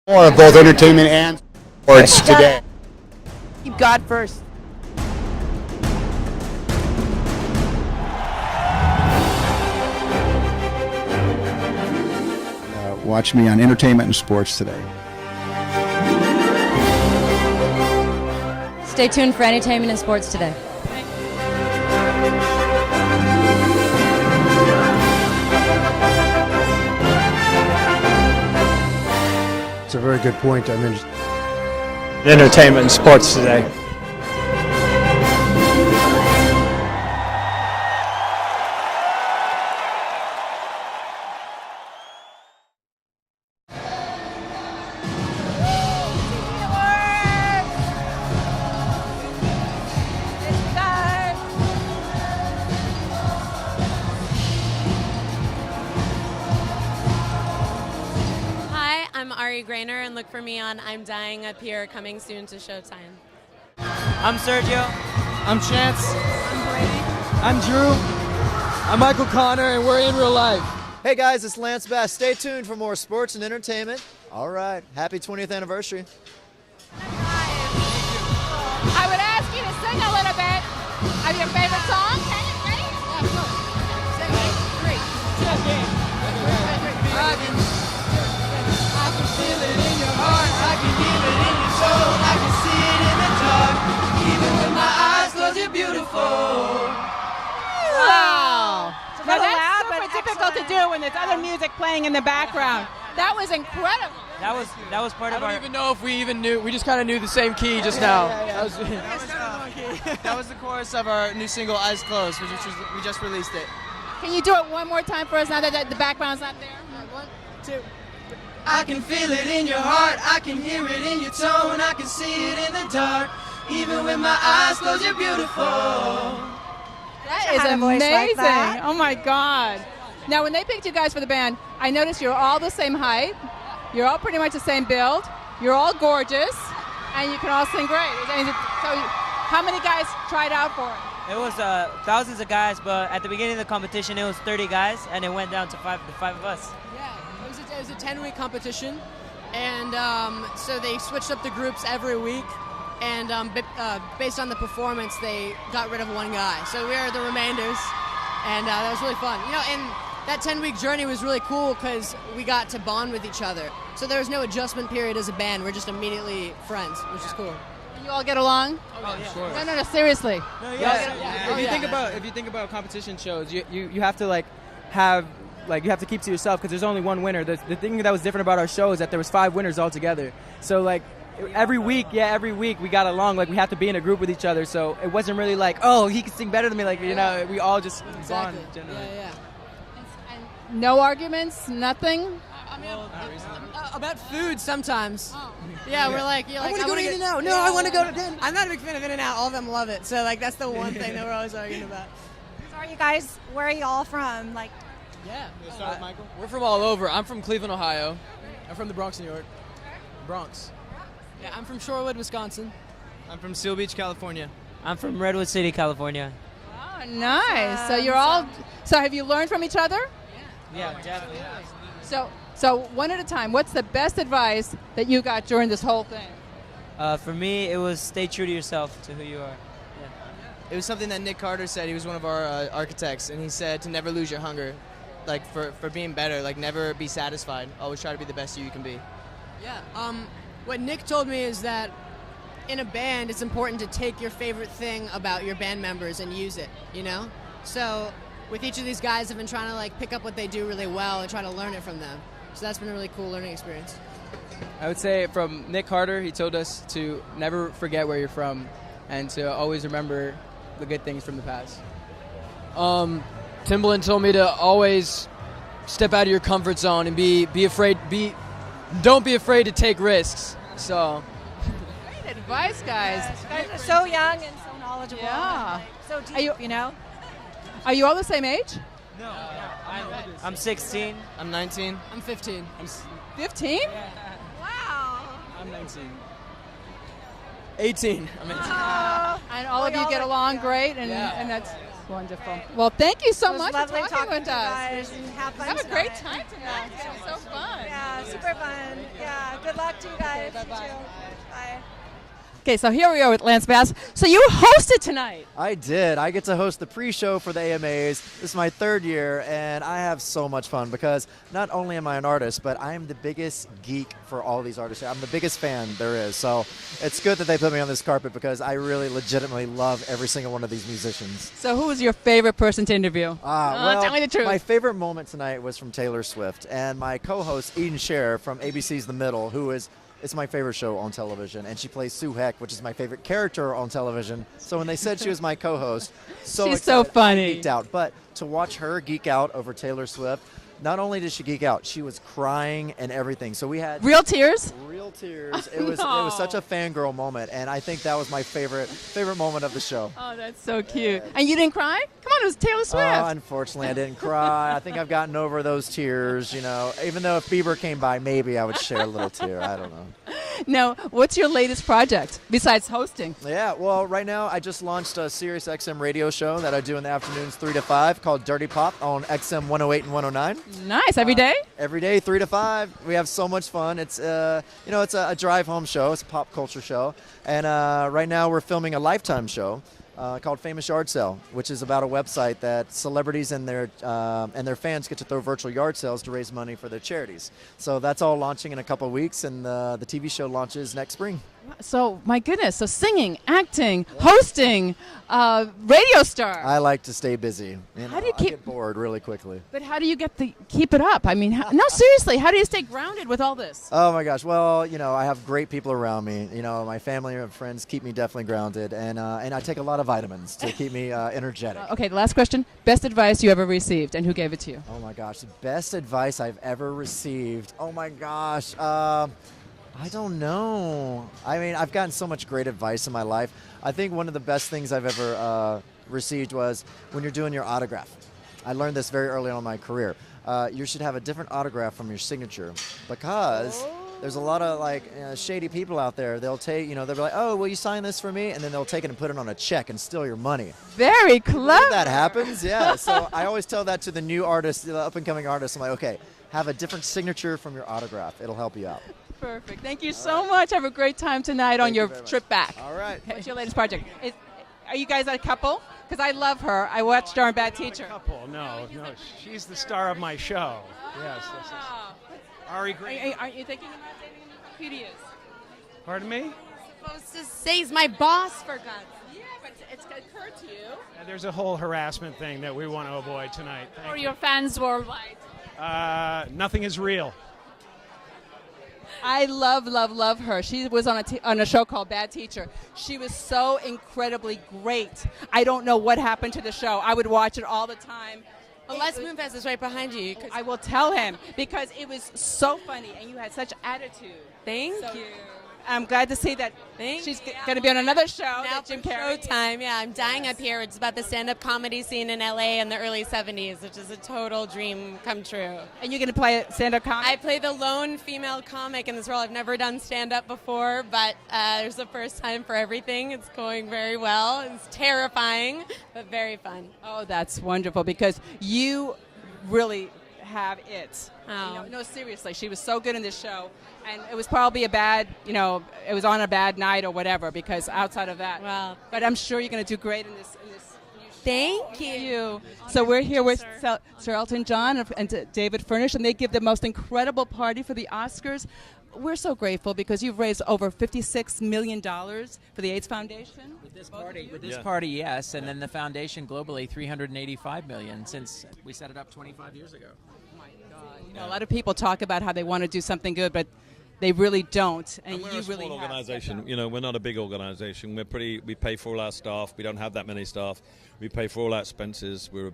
More of both entertainment and sports today. Keep God first. Watch me on entertainment and sports today. Stay tuned for entertainment and sports today. It's a very good point. I mean, Entertainment and sports today. And look for me on I'm Dying Up Here, coming soon to Showtime. I'm Sergio. I'm Chance. I'm Brady. I'm Drew. I'm Michael Connor, and we're in real life. Hey guys, it's Lance Bass. Stay tuned for more sports and entertainment. All right, happy 20th anniversary. I would ask you to sing a little bit of your favorite song. Okay, ready? Yeah, of course. Sing it. 3, 2, 1. I can feel it in your heart, I can hear it in your soul, I can see it in the dark, even with my eyes closed, you're beautiful. Wow. Now that's super difficult to do when there's other music playing in the background. That was incredible. That was part of our... I don't even know if we even knew, we just kind of knew the same key just now. That was the chorus of our new single, Eyes Closed, which we just released it. Can you do it one more time for us now that the background's not there? 1, 2. I can feel it in your heart, I can hear it in your tone, I can see it in the dark, even with my eyes closed, you're beautiful. That is amazing. Like oh my God. Now when they picked you guys for the band, I noticed you're all the same height, you're all pretty much the same build, you're all gorgeous, and you can all sing great. So how many guys tried out for it? It was thousands of guys, but at the beginning of the competition it was 30 guys, and it went down to the five of us. It was a 10-week competition, and so they switched up the groups every week, and based on the performance, they got rid of one guy. So we are the remainders, and that was really fun. You know, and that 10-week journey was really cool because we got to bond with each other. So there was no adjustment period as a band. We're just immediately friends, which is cool. And you all get along? Oh, yeah. Sure. No, seriously. No, yeah. If you think about competition shows, you have to you have to keep to yourself because there's only one winner. The thing that was different about our show is that there was 5 winners altogether. So every week we got along. Like we have to be in a group with each other. So it wasn't really like, oh, he can sing better than me. Like you know, we all just bond generally. Yeah. And no arguments, nothing. I mean, about food sometimes. Oh. Yeah, we're like, I want to go to In-N-Out. No, I want to go to Den. I'm not a big fan of In-N-Out. All of them love it. So that's the one thing that we're always arguing about. So are you guys? Where are you all from? Yeah. Start with Michael. We're from all over. I'm from Cleveland, Ohio. I'm from the Bronx, New York. Bronx. Yeah, I'm from Shorewood, Wisconsin. I'm from Seal Beach, California. I'm from Redwood City, California. Oh, nice. So you're all. So have you learned from each other? Yeah, definitely. So one at a time. What's the best advice that you got during this whole thing? For me, it was stay true to yourself, to who you are. It was something that Nick Carter said. He was one of our architects, and he said to never lose your hunger. Like for being better, like never be satisfied. Always try to be the best you can be. Yeah. What Nick told me is that in a band, it's important to take your favorite thing about your band members and use it. You know. So with each of these guys, I've been trying to pick up what they do really well and try to learn it from them. So that's been a really cool learning experience. I would say from Nick Carter, he told us to never forget where you're from, and to always remember the good things from the past. Timbaland told me to always step out of your comfort zone and don't be afraid to take risks. So great advice, guys. You guys are so young and so knowledgeable. Yeah. So deep, you know. Are you all the same age? No. I'm 16. I'm 19. I'm 15. I'm 15? Yeah. Wow. I'm 19. 18. I'm 18. And all of you get along great, and that's Wonderful. Well, thank you so It was much for lovely talking talking with to you us. guys and have fun Have a great tonight. time tonight. It was so fun. Yeah, super fun. Yeah, good luck to you guys. Okay, bye-bye. You too. Bye. Okay, so here we are with Lance Bass. So you hosted tonight. I did. I get to host the pre-show for the AMAs. This is my 3rd year, and I have so much fun because not only am I an artist, but I am the biggest geek for all these artists. I'm the biggest fan there is. So it's good that they put me on this carpet because I really legitimately love every single one of these musicians. So who was your favorite person to interview? Well, tell me the truth. My favorite moment tonight was from Taylor Swift, and my co-host Eden Scher from ABC's The Middle, who is it's my favorite show on television, and she plays Sue Heck, which is my favorite character on television. So when they said she was my co-host, She's so funny. I geeked out. But to watch her geek out over Taylor Swift, not only did she geek out, she was crying and everything. So we had real tears. Real tears. It was such a fangirl moment, and I think that was my favorite moment of the show. Oh, that's so cute. And you didn't cry? Come on, it was Taylor Swift. Unfortunately, I didn't cry. I think I've gotten over those tears. You know, even though if Bieber came by, maybe I would share a little tear. I don't know. Now, what's your latest project besides hosting? Yeah, well, right now I just launched a Sirius XM radio show that I do in the afternoons 3 to 5 called Dirty Pop on XM 108 and 109. Nice. Every day? Every day, 3 to 5. We have so much fun. It's it's a drive home show. It's a pop culture show, and right now we're filming a Lifetime show called Famous Yard Sale, which is about a website that celebrities and their fans get to throw virtual yard sales to raise money for their charities. So that's all launching in a couple of weeks, and the TV show launches next spring. So, my goodness, so singing, acting, hosting, radio star. I like to stay busy. How do you I get bored really quickly. But how do you keep it up? I mean, no, seriously, how do you stay grounded with all this? Oh my gosh! Well, I have great people around me. My family and friends keep me definitely grounded, and I take a lot of vitamins to keep me energetic. Okay, the last question: best advice you ever received, and who gave it to you? Oh my gosh, the best advice I've ever received. Oh my gosh. I don't know. I mean, I've gotten so much great advice in my life. I think one of the best things I've ever received was when you're doing your autograph. I learned this very early on in my career. You should have a different autograph from your signature because there's a lot of shady people out there. They'll take, they'll be like, "Oh, will you sign this for me?" And then they'll take it and put it on a check and steal your money. Very clever. That happens, yeah. So I always tell that to the new artists, the up-and-coming artists. I'm like, okay, have a different signature from your autograph. It'll help you out. Perfect. Thank you so much. Have a great time tonight on your trip back. All right. What's your latest project? Are you guys a couple? Because I love her. I watched her on Bad Teacher. Couple? No. She's the star of my show. Yes. Ari Green. Aren't you thinking about dating him? He is. Pardon me? Supposed to say he's my boss, for God's sake. Yeah, but it's occurred to you. There's a whole harassment thing that we want to avoid tonight. Or your fans worldwide. Nothing is real. I love her. She was on a show called Bad Teacher. She was so incredibly great. I don't know what happened to the show. I would watch it all the time. Well, Les Moonves is right behind you. I will tell him because it was so funny and you had such attitude. Thank you. I'm glad to see that she's going to be on another show. Now Jim Carrey. Showtime. Yeah, I'm dying up here. It's about the stand-up comedy scene in LA in the early 70s, which is a total dream come true. And you're going to play stand-up comic? I play the lone female comic in this role. I've never done stand-up before, but there's a first time for everything. It's going very well. It's terrifying, but very fun. Oh, that's wonderful because you really have it. Oh. No, seriously, she was so good in this show, and it was probably a bad, it was on a bad night or whatever. Because outside of that, well, but I'm sure you're going to do great in this. Thank you. So we're here with Sir Elton John and David Furnish, and they give the most incredible party for the Oscars. We're so grateful because you've raised over $56 million for the AIDS Foundation. With this party, yes, and then the foundation globally, $385 million since we set it up 25 years ago. A lot of people talk about how they want to do something good, but they really don't. And we're you a small really organization. We're not a big organization. We pay for all our staff. We don't have that many staff. We pay for all our expenses. We're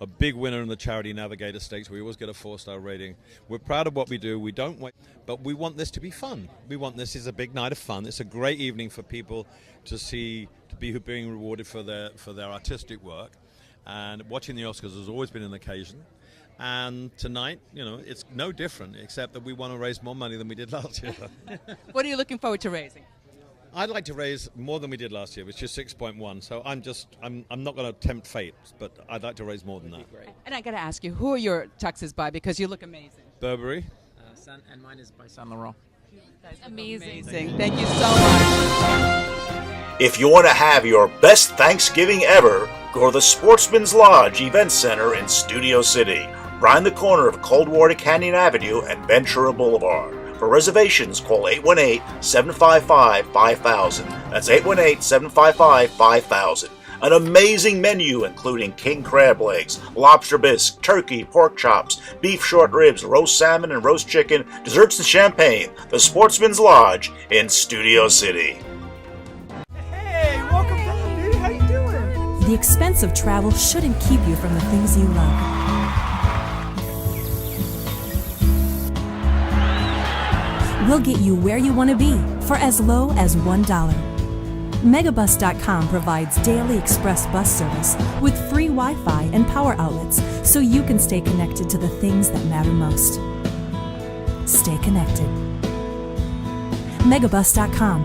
a big winner in the Charity Navigator Stakes. We always get a 4-star rating. We're proud of what we do. We don't wait, but we want this to be fun. This is a big night of fun. It's a great evening for people to be being rewarded for their artistic work. And watching the Oscars has always been an occasion. And tonight, it's no different, except that we want to raise more money than we did last year. What are you looking forward to raising? I'd like to raise more than we did last year, which is 6.1. So I'm not going to tempt fate, but I'd like to raise more than that. Great. And I got to ask you, who are your tuxes by? Because you look amazing. Burberry. And mine is by Saint Laurent. Amazing. Thank you so much. If you want to have your best Thanksgiving ever, go to the Sportsman's Lodge Event Center in Studio City, right the corner of Coldwater Canyon Avenue and Ventura Boulevard. For reservations, call 818-755-5000. That's 818-755-5000. An amazing menu including king crab legs, lobster bisque, turkey, pork chops, beef short ribs, roast salmon and roast chicken, desserts and champagne. The Sportsman's Lodge in Studio City. Hey, welcome back, dude. How you doing? The expense of travel shouldn't keep you from the things you love. We'll get you where you want to be for as low as $1. Megabus.com provides daily express bus service with free Wi-Fi and power outlets so you can stay connected to the things that matter most. Stay connected. Megabus.com.